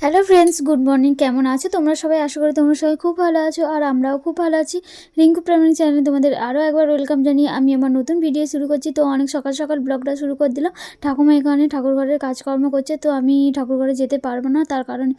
Hello friends, good morning. কেমন আছো তোমরা সবাই? আশা করি তোমরা সবাই খুব ভালো আছো, আর আমরাও খুব ভালো আছি। রিঙ্কু প্রেমিক চ্যানেলে তোমাদের আরও একবার ওয়েলকাম জানিয়ে আমি আমার নতুন ভিডিও শুরু করছি। তো অনেক সকাল সকাল ব্লগটা শুরু করে দিলাম। ঠাকুমা এখানে ঠাকুরঘরের কাজকর্ম করছে, তো আমি ঠাকুরঘরে যেতে পারবো না, তার কারণ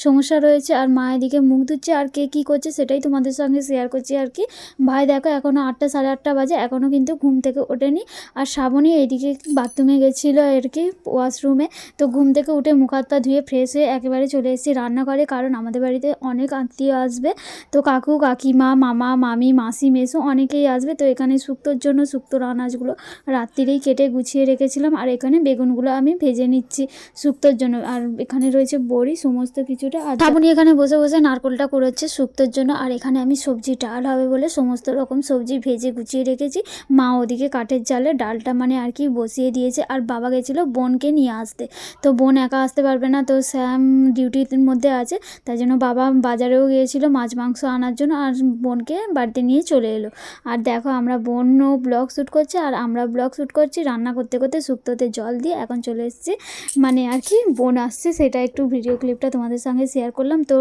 সমস্যা রয়েছে। আর মা এদিকে মুখ ধুচ্ছে, আর কে কী করছে সেটাই তোমাদের সঙ্গে শেয়ার করছি আর কি। ভাই দেখো এখনও 8টা সাড়ে 8টা বাজে, এখনও কিন্তু ঘুম থেকে ওঠেনি। আর শ্রাবণী এইদিকে বাথরুমে গেছিলো আর কি, ওয়াশরুমে। তো ঘুম থেকে উঠে মুখ হাত পা ধুয়ে ফ্রেশ হয়ে একেবারে চলে এসেছি রান্নাঘরে, কারণ আমাদের বাড়িতে অনেক আত্মীয় আসবে। তো কাকু কাকিমা মামা মামি মাসি মেসো অনেকেই আসবে। তো এখানে শুক্তোর জন্য শুক্তোর আনাজগুলো রাত্রিরেই কেটে গুছিয়ে রেখেছিলাম, আর এখানে বেগুনগুলো আমি ভেজে নিচ্ছি শুক্তোর জন্য। আর এখানে রয়েছে বড়ি, সমস্ত কিছুটা। আর শ্রাবণী এখানে বসে বসে নারকোলটা কুড়োচ্ছে শুক্তোর জন্য। আর এখানে আমি সবজি ডাল হবে বলে সমস্ত রকম সবজি ভেজে গুছিয়ে রেখেছি। মা ওদিকে কাঠের জালে ডালটা মানে আর কি বসিয়ে দিয়েছে। আর বাবা গেছিলো বোনকে নিয়ে আসতে, তো বোন একা আসতে পারবে না, তো শ্যাম ডিউটির মধ্যে আছে, তাই জন্য বাবা বাজারেও গিয়েছিল মাছ মাংস আনার জন্য, আর বোনকে বাড়িতে নিয়ে চলে এলো। আর দেখো আমরা বোনও ব্লগ শ্যুট করছে আর আমরা ব্লগ শ্যুট করছি, রান্না করতে করতে শুক্তোতে জল দিয়ে এখন চলে এসেছি মানে আর কি বোন আসছে, সেটা একটু ভিডিও ক্লিপটা তোমাদের সঙ্গে শেয়ার করলাম। তো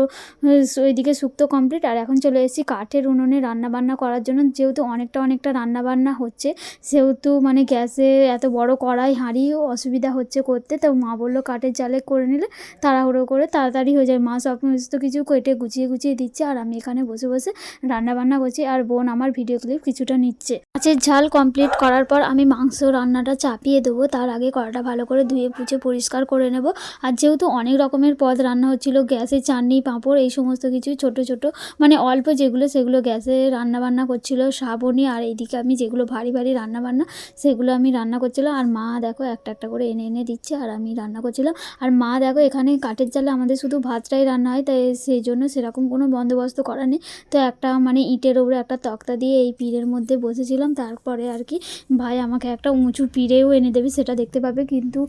ওইদিকে শুক্তো কমপ্লিট, আর এখন চলে এসেছি কাঠের উনুনে রান্নাবান্না করার জন্য। যেহেতু অনেকটা রান্নাবান্না হচ্ছে, সেহেতু মানে গ্যাসে এত বড় কড়াই হাঁড়িও অসুবিধা হচ্ছে করতে। তো মা বললো কাঠের জালে করে নিলে তাড়াহুড়ো করে তাড়াতাড়ি হয়ে যায়। মা সমস্ত কিছু কেটে গুছিয়ে দিচ্ছে, আর আমি এখানে বসে বসে রান্নাবান্না করছি, আর বোন আমার ভিডিও ক্লিপ কিছুটা নিচ্ছে। মাছের ঝাল কমপ্লিট করার পর আমি মাংস রান্নাটা চাপিয়ে দেবো, তার আগে কড়াটা ভালো করে ধুয়ে পুছে পরিষ্কার করে নেব। আর যেহেতু অনেক রকমের পদ রান্না হচ্ছিল, গ্যাসে চাটনি পাঁপড় এই সমস্ত কিছু ছোট ছোট মানে অল্প যেগুলো সেগুলো গ্যাসে রান্নাবান্না করছিল শ্রাবণী। আর এইদিকে আমি যেগুলো ভারী ভারী রান্নাবান্না সেগুলো আমি রান্না করছিলাম, আর মা দেখো একটা একটা করে এনে এনে দিচ্ছে, আর আমি রান্না করছিলাম। আর মা দেখো এখানে কাঠের জালে আমাদের শুধু ভাতটাই রান্না হয়, তাই সেই জন্য সেরকম কোনো বন্দোবস্ত করা নেই। তো একটা মানে ইটের উপরে একটা তক্তা দিয়ে এই পিঁড়ের মধ্যে বসেছিলাম। তারপরে আর কি ভাই আমাকে একটা উঁচু পিঁড়েও এনে দেবে, সেটা দেখতে পাবে কিন্তু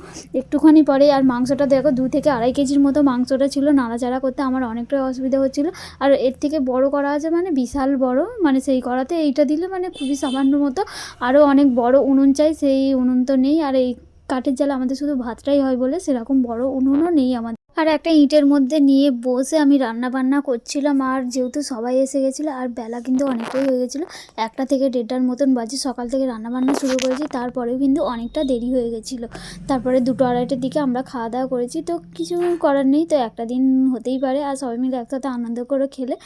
একটুখানি পরে। আর মাংসটা দেখো 2 থেকে আড়াই কেজির মতো মাংসটা ছিল, নাড়াচাড়া করতে আমার অনেকটাই অসুবিধা হচ্ছিলো। আর এর থেকে বড় করা আছে মানে বিশাল বড়, মানে সেই কড়াতে এইটা দিলে মানে খুবই সামান্য মতো। আরও অনেক বড় উনুন চাই, সেই উনুন তো নেই। আর এই কাঠের জালে আমাদের শুধু ভাতটাই হয় বলে সেরকম বড় উনুনও নেই আমাদের। আর একটা ইটের মধ্যে নিয়ে বসে আমি রান্না বান্না করছিলাম। আর যেহেতু সবাই এসে গেছিলো আর বেলা কিন্তু অনেকটাই হয়ে গেছিলো, 1টা থেকে 1:30টার মতন বাজে। সকাল থেকে রান্না বান্না শুরু করেছি, তারপরেও কিন্তু অনেকটা দেরি হয়ে গেছিলো। তারপরে 2টো আড়াইটের দিকে আমরা খাওয়া দাওয়া করেছি। তো কিছু করার নেই, তো একটা দিন হতেই পারে, আর সবাই মিলে একসাথে আনন্দ করে খেলে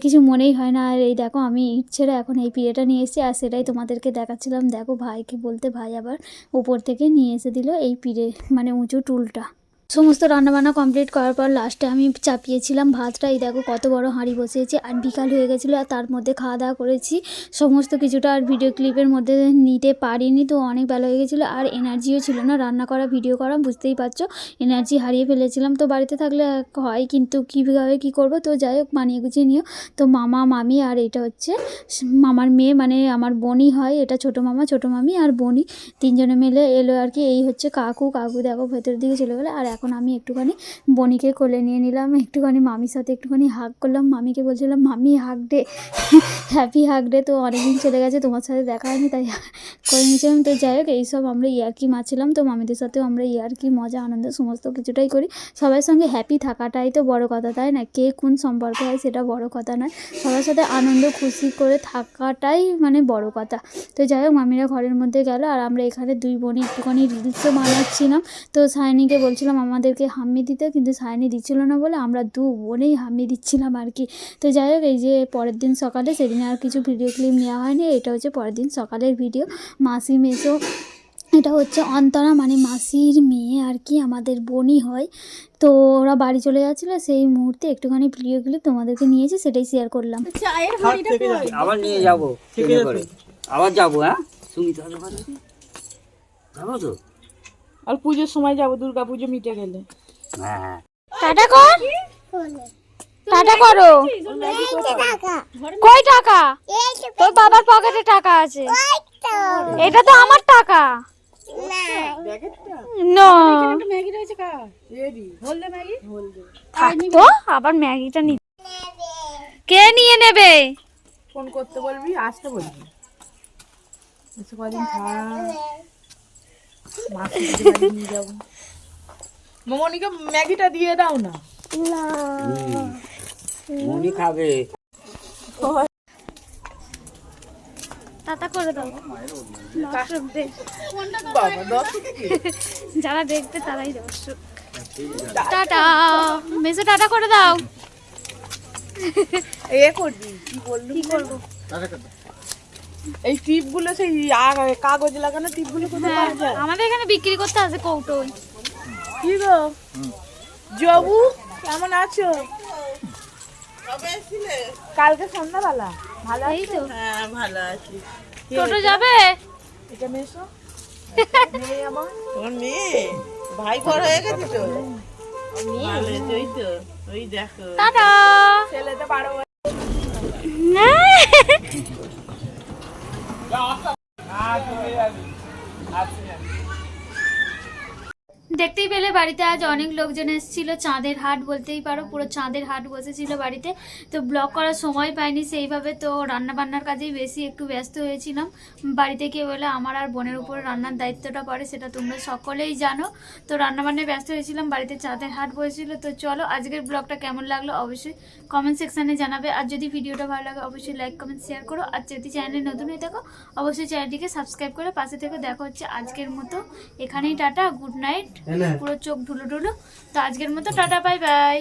কিছু মনেই হয় না। আর এই দেখো আমি ইট ছেড়ে এখন এই পিঁড়েটা নিয়ে এসেছি, আর সেটাই তোমাদেরকে দেখাচ্ছিলাম। দেখো ভাইকে বলতে ভাই আবার উপর থেকে নিয়ে এসে দিল এই পিঁড়ে মানে উঁচু টুলটা। সমস্ত রান্নাবান্না কমপ্লিট করার পর লাস্টে আমি চাপিয়েছিলাম ভাতটা। এই দেখো কত বড় হাঁড়ি বসিয়েছি, আর বিকাল হয়ে গেছিলো, আর তার মধ্যে খাওয়া দাওয়া করেছি সমস্ত কিছুটা। আর ভিডিও ক্লিপের মধ্যে নিতে পারিনি, তো অনেক বেলা হয়ে গেছিলো, আর এনার্জিও ছিল না রান্না করা ভিডিও করা, বুঝতেই পারছো এনার্জি হারিয়ে ফেলেছিলাম। তো বাড়িতে থাকলে হয়, কিন্তু কীভাবে কী করবো। তো যাই হোক মানিয়ে গুছিয়ে নিও। তো মামা মামি আর এটা হচ্ছে মামার মেয়ে, মানে আমার বোনই হয়, এটা ছোটো মামা ছোটো মামি আর বোনই, 3জনে মিলে এলো আর কি। এই হচ্ছে কাকু দেখো ভেতরের দিকে চলে গেলো। আর এখন আমি একটুখানি বনিকে কোলে নিয়ে নিলাম, একটুখানি মামির সাথে একটুখানি হাগ করলাম। মামিকে বলছিলাম মামি hug day, happy hug day. তো অনেকদিন চলে গেছে, তোমার সাথে দেখা হয়নি, তাই করে নিয়েছিলাম। তো যাই হোক এইসব আমরা ইয়ার্কি মারছিলাম। তো মামিদের সাথেও আমরা ইয়ার্কি মজা আনন্দ সমস্ত কিছুটাই করি। সবার সঙ্গে হ্যাপি থাকাটাই তো বড় কথা, তাই না? কে কোন সম্পর্কে হয় সেটা বড় কথা নয়, সবার সাথে আনন্দ খুশি করে থাকাটাই মানে বড় কথা। তো যাই হোক মামিরা ঘরের মধ্যে গেল, আর আমরা এখানে 2 বোনই একটুখানি রিলসও বানাচ্ছিলাম। তো সায়নীকে বলছিলাম আমাদেরকে হাম্মি দিতে, কিন্তু সায়নী দিচ্ছিল না বলে আমরা 2 বোনেই হাম্মি দিচ্ছিলাম আর কি। তো যাই হোক এই যে পরের দিন সকালে, সেদিন আর কিছু ভিডিও ক্লিপ নেওয়া হয়নি, এটা হচ্ছে পরের দিন সকালের ভিডিও। মাসি মেসো, এটা হচ্ছে অন্তরা মানে মাসির মেয়ে আর কি, আমাদের বোনই হয়। তো ওরা বাড়ি চলে যাচ্ছিলো, সেই মুহূর্তে একটুখানি ভিডিও ক্লিপ তোমাদেরকে নিয়েছি, সেটাই শেয়ার করলাম। আবার নিয়ে যাবো, আবার যাবো। হ্যাঁ সুমিতা যাবো তো, আর পুজোর সময় যাবো, দুর্গা পুজো মিটে গেলে। হ্যাঁ টাটা কর, টাটা করো। কই টাকা? তোর বাবার পকেটে টাকা আছে, এটা তো আমার টাকা না। ম্যাগি রয়েছে কা রেডি, হলদে ম্যাগি, হলদে থাকতো আবার ম্যাগিটা নি, কে নিয়ে নেবে? ফোন করতে বলবি, আসতে বলবি, এসে কদিন মাসি নিয়ে যাবো। মামনিকে ম্যাগিটা দিয়ে দাও না। মনি খাবে। টাটা করে দাও। বাবা দর্শক কি? যারা দেখবে তারাই দর্শক। টাটা মেসে টাটা করে দাও। এ করবি কি বললি? কি করবো? এই টিপ গুলো সেই কাগজ লাগানো টিপ গুলো কোথায় পাওয়া যায়? আমাদের এখানে বিক্রি করতে আছে কৌটোই। কি গো জবু কেমন আছো? কালকে সন্ধ্যাবেলা ভালো এই তো হ্যাঁ ভালো আছি। টোটো যাবে। এটা মেশো মেয়ে আমার তোর মেয়ে ভাই বড় হয়ে গেছে তো ভালো হয়েছে, ওই তো ওই দেখো টাটা। ছেলেতে 12 বছর। দেখতেই পেলে বাড়িতে আজ অনেক লোকজন এসেছিল, চাঁদের হাট বলতেই পারো, পুরো চাঁদের হাট বসেছিল বাড়িতে। তো ব্লগ করার সময় পাইনি সেইভাবে, তো রান্না বান্নার কাজেই বেশি একটু ব্যস্ত হয়েছিলাম। বাড়িতে গিয়ে বলে আমার আর বোনের উপর রান্নার দায়িত্বটা পড়ে, সেটা তোমরা সকলেই জানো। তো রান্না বান্নায় ব্যস্ত হয়েছিলাম, বাড়িতে চাঁদের হাট বসেছিল। তো চলো আজকের ব্লগটা কেমন লাগলো অবশ্যই কমেন্ট সেকশানে জানাবে। আর যদি ভিডিওটা ভালো লাগে অবশ্যই লাইক কমেন্ট শেয়ার করো। আর যদি চ্যানেলে নতুন হয়ে থাকো অবশ্যই চ্যানেলটিকে সাবস্ক্রাইব করে পাশে থেকে। দেখা হচ্ছে আজকের মতো এখানেই, টাটা, গুড নাইট। পুরো চোখ ঢুলো ঢুলো। তো আজকের মতো টাটা, বাই বাই।